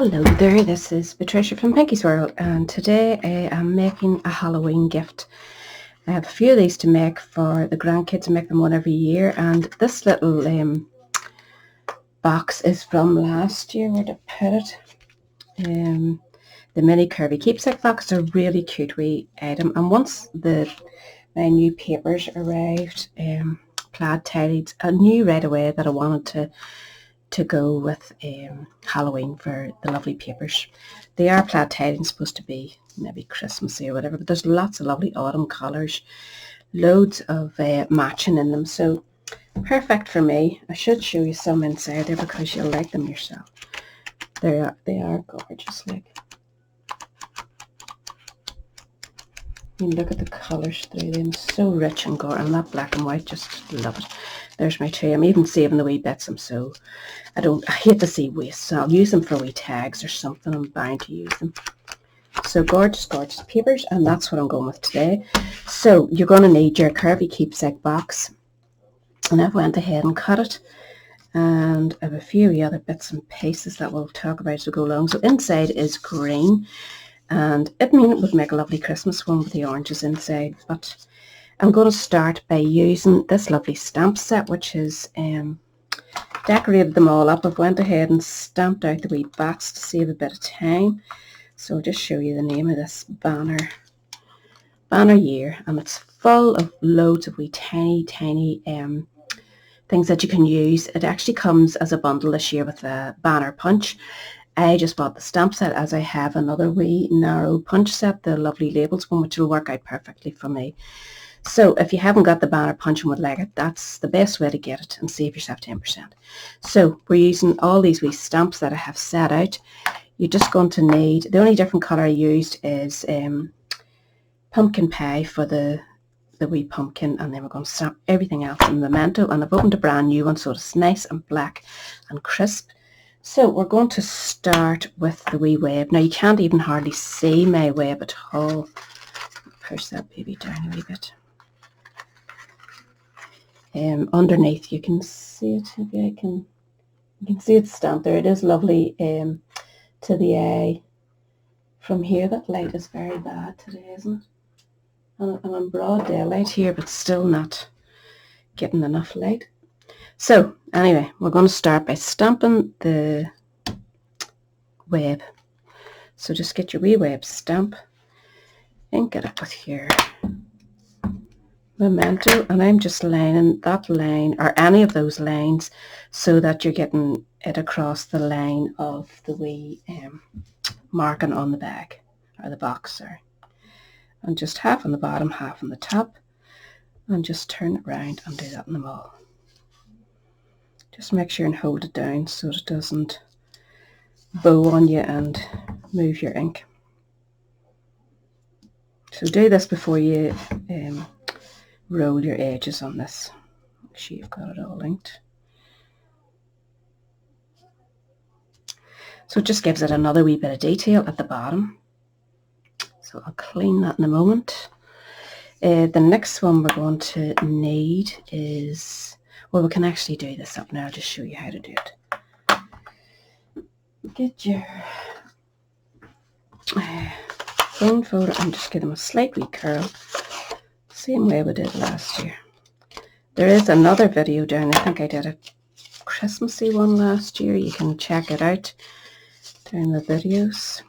Hello there, this is Patricia from Pinky's World, and today I am making a Halloween gift. I have a few of these to make for the grandkids. I make them one every year, and this little box is from last year. Where to put it? The mini Curvy Keepsake box. It's a really cute wee item, and once my new papers arrived, plaid tidies, I knew right away that I wanted to go with Halloween for the lovely papers. They are plaid tidings, supposed to be maybe Christmassy or whatever, but there's lots of lovely autumn colours, loads of matching in them, so perfect for me. I should show you some inside there because you'll like them yourself. They are gorgeous. Like, you look at the colours through them, so rich and gorgeous, and that black and white, just love it. There's my tray. I'm even saving the wee bits. I hate to see waste, so I'll use them for wee tags or something. I'm bound to use them. So gorgeous, gorgeous papers, and that's what I'm going with today. So you're going to need your Curvy Keepsake box, and I've went ahead and cut it, and I have a few other bits and pieces that we'll talk about as we go along. So inside is green, and it would make a lovely Christmas one with the oranges inside, but I'm going to start by using this lovely stamp set, which is decorated them all up. I've went ahead and stamped out the wee bats to save a bit of time. So I'll just show you the name of this banner year, and it's full of loads of wee tiny things that you can use. It actually comes as a bundle this year with a banner punch. I just bought the stamp set, as I have another wee narrow punch set, the lovely labels one, which will work out perfectly for me. So if you haven't got the banner punch and would like it, that's the best way to get it and save yourself 10%. So we're using all these wee stamps that I have set out. You're just going to need, the only different colour I used is pumpkin pie for the wee pumpkin, and then we're going to stamp everything else in Memento, and I've opened a brand new one, so it's nice and black and crisp. So we're going to start with the wee web. Now you can't even hardly see my web at all. Push that baby down a wee bit. Underneath you can see it. Maybe you can see it stamped there. It is lovely to the eye from here. That light is very bad today, isn't it? And I'm in broad daylight here, but still not getting enough light. So anyway, we're going to start by stamping the web. So just get your wee web stamp and get it with your Memento, and I'm just lining that line or any of those lines so that you're getting it across the line of the wee marking on the bag or the box, sorry. And just half on the bottom, half on the top, and just turn it round and do that in them all. Just make sure and hold it down so it doesn't bow on you and move your ink. So do this before you roll your edges on this. Make sure you've got it all inked. So it just gives it another wee bit of detail at the bottom. So I'll clean that in a moment. The next one we're going to need is, well, we can actually do this up now. I'll just show you how to do it. Get your bone folder and just give them a slight wee curl. Same way we did last year. There is another video down. I think I did a Christmassy one last year. You can check it out down the videos.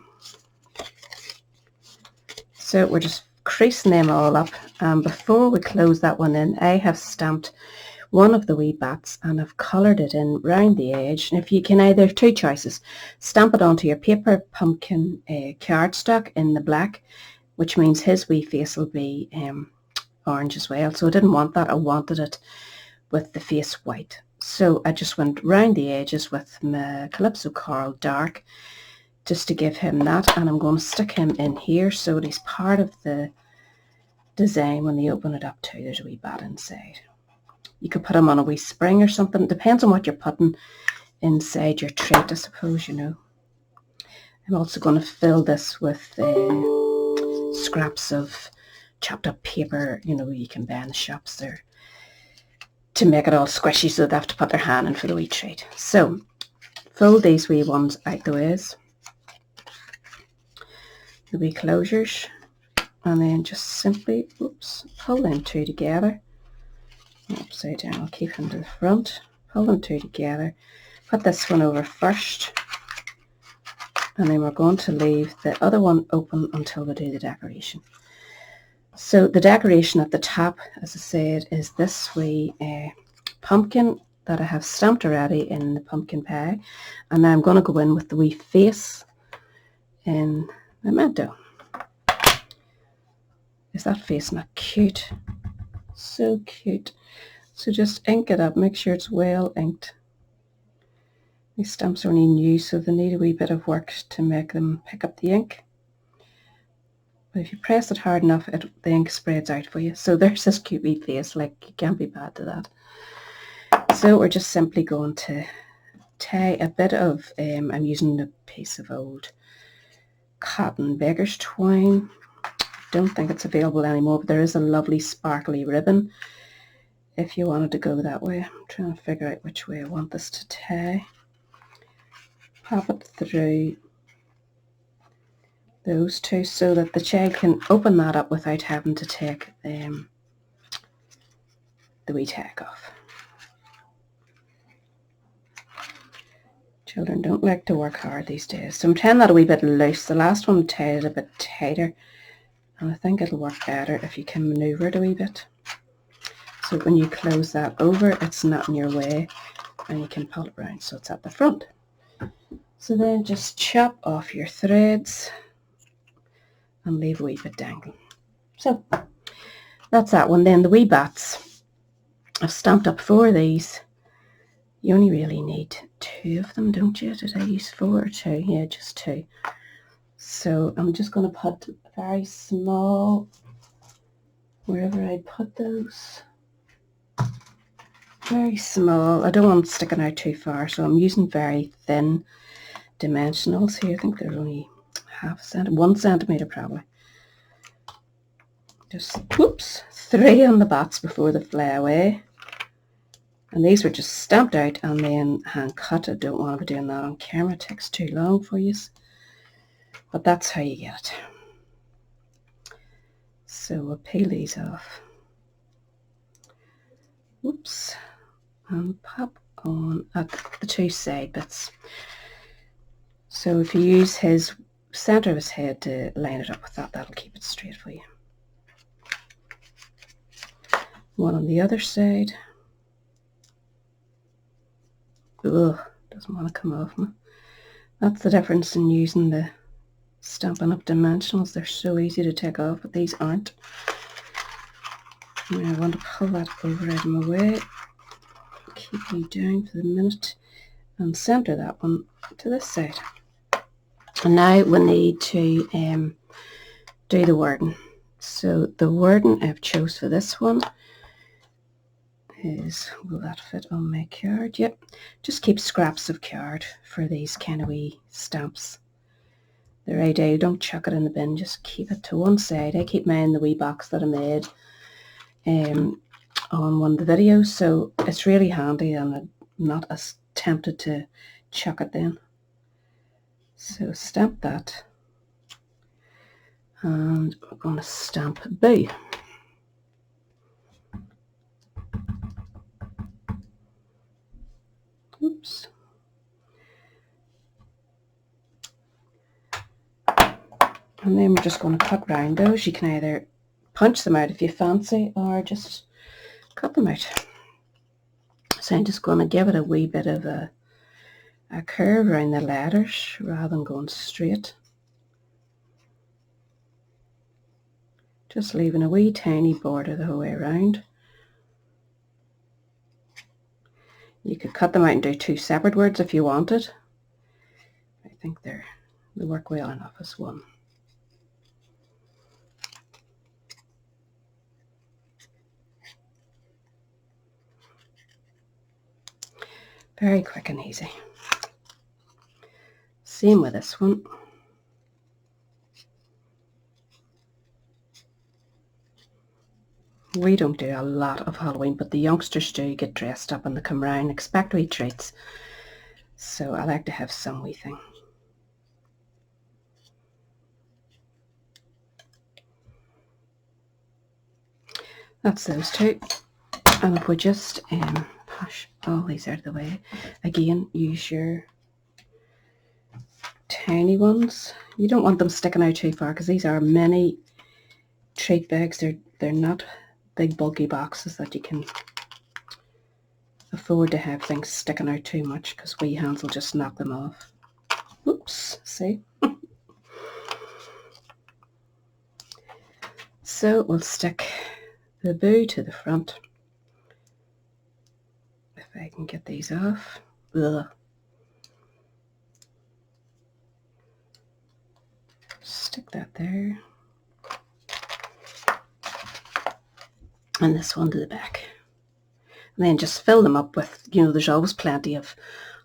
So we're just creasing them all up. Before we close that one in, I have stamped one of the wee bats and I've coloured it in round the edge. And if you can, either two choices: stamp it onto your paper pumpkin cardstock in the black, which means his wee face will be orange as well. So I didn't want that. I wanted it with the face white. So I just went round the edges with my Calypso Coral Dark just to give him that, and I'm going to stick him in here so that he's part of the design when they open it up too. There's a wee bat inside. You could put him on a wee spring or something. It depends on what you're putting inside your treat, I suppose, you know. I'm also going to fill this with scraps of chopped up paper, you know, you can buy in the shops there, to make it all squishy so they have to put their hand in for the wee treat. So fold these wee ones out the ways. the wee closures, and then just simply, oops, pull them two together. Upside down, I'll keep them to the front. Pull them two together. Put this one over first, and then we're going to leave the other one open until we do the decoration. So the decoration at the top, as I said, is this wee pumpkin that I have stamped already in the pumpkin pie, and now I'm going to go in with the wee face in Memento. Is that face not cute? So cute. So just ink it up, make sure it's well inked. These stamps are only new, so they need a wee bit of work to make them pick up the ink. But if you press it hard enough, the ink spreads out for you. So there's this cute wee face, like you can't be bad to that. So we're just simply going to tie a bit of, I'm using a piece of old cotton beggar's twine. Don't think it's available anymore, but there is a lovely sparkly ribbon if you wanted to go that way. I'm trying to figure out which way I want this to tie. Pop it through those two so that the child can open that up without having to take the wee tag off. Children don't like to work hard these days, so I'm tying that a wee bit loose. The last one tied it a bit tighter, and I think it'll work better if you can manoeuvre it a wee bit. So when you close that over, it's not in your way, and you can pull it around so it's at the front. So then just chop off your threads and leave a wee bit dangling. So that's that one. Then the wee bats, I've stamped up 4 of these. You only really need 2 of them, don't you? Did I use 4 or 2? Yeah, just 2. So I'm just going to put very small wherever I put those. Very small. I don't want it sticking out too far, so I'm using very thin dimensionals here. I think they're only 1 centimetre probably. Just, whoops, 3 on the bats before they fly away. And these were just stamped out and then hand cut. I don't want to be doing that on camera. It takes too long for you. But that's how you get it. So we'll peel these off. Oops. And pop on at the 2 side bits. So if you use his centre of his head to line it up with that, that'll keep it straight for you. One on the other side. Ugh, doesn't want to come off me. That's the difference in using the Stampin' Up dimensionals. They're so easy to take off, but these aren't. Now I want to pull that over out of my way. Keep you down for the minute and centre that one to this side. And now we need to do the wording. So the wording I've chose for this one is, will that fit on my card? Yep. Just keep scraps of card for these kind of wee stamps. The right idea, don't chuck it in the bin, just keep it to one side. I keep mine in the wee box that I made on one of the videos, so it's really handy and I'm not as tempted to chuck it then. So stamp that, and we're going to stamp Boo. Oops. And then we're just going to cut round those. You can either punch them out if you fancy, or just cut them out. So I'm just going to give it a wee bit of a curve around the letters rather than going straight. Just leaving a wee tiny border the whole way around. You could cut them out and do 2 separate words if you wanted. I think they work well enough as one. Very quick and easy. Same with this one. We don't do a lot of Halloween, but the youngsters do get dressed up and they come round, expect wee treats. So I like to have some wee thing. That's those two. And if we just push all these out of the way, again, use your tiny ones. You don't want them sticking out too far because these are mini treat bags. They're not big bulky boxes that you can afford to have things sticking out too much because wee hands will just knock them off. Oops, see? So we'll stick the boo to the front. If I can get these off. Ugh. Stick that there. And this one to the back. And then just fill them up with, you know, there's always plenty of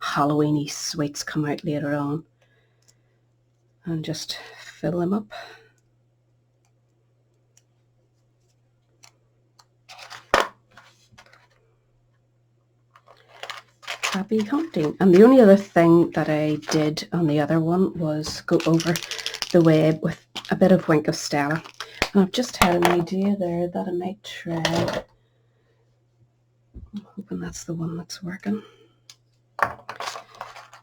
Halloweeny sweets come out later on. And just fill them up. Happy hunting. And the only other thing that I did on the other one was go over the web with a bit of Wink of Stella. And I've just had an idea there that I might try. I'm hoping that's the one that's working.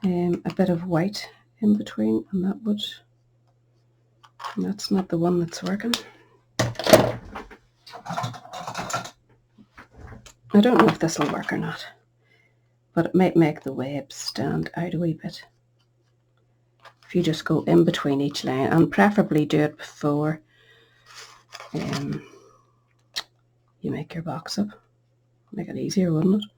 A bit of white in between, and that's not the one that's working. I don't know if this will work or not, but it might make the web stand out a wee bit. If you just go in between each line, and preferably do it before you make your box up. Make it easier, wouldn't it?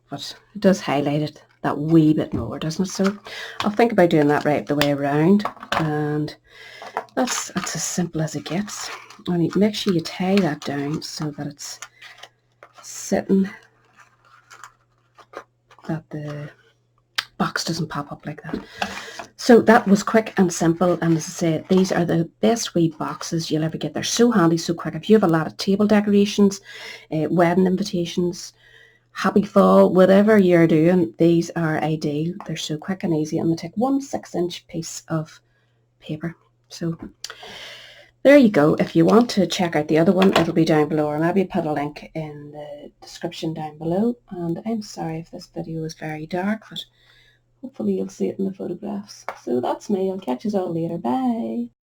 But it does highlight it that wee bit more, doesn't it? So I'll think about doing that right the way around, and that's as simple as it gets. Only make sure you tie that down so that it's sitting, that the box doesn't pop up like that. So that was quick and simple, and as I said, these are the best wee boxes you'll ever get. They're so handy, so quick. If you have a lot of table decorations, wedding invitations, happy fall, whatever you're doing, these are ideal. They're so quick and easy, and they take 1 6-inch piece of paper. So there you go. If you want to check out the other one, it'll be down below, or maybe put a link in the description down below. And I'm sorry if this video is very dark, but hopefully you'll see it in the photographs. So that's me. I'll catch you all later. Bye.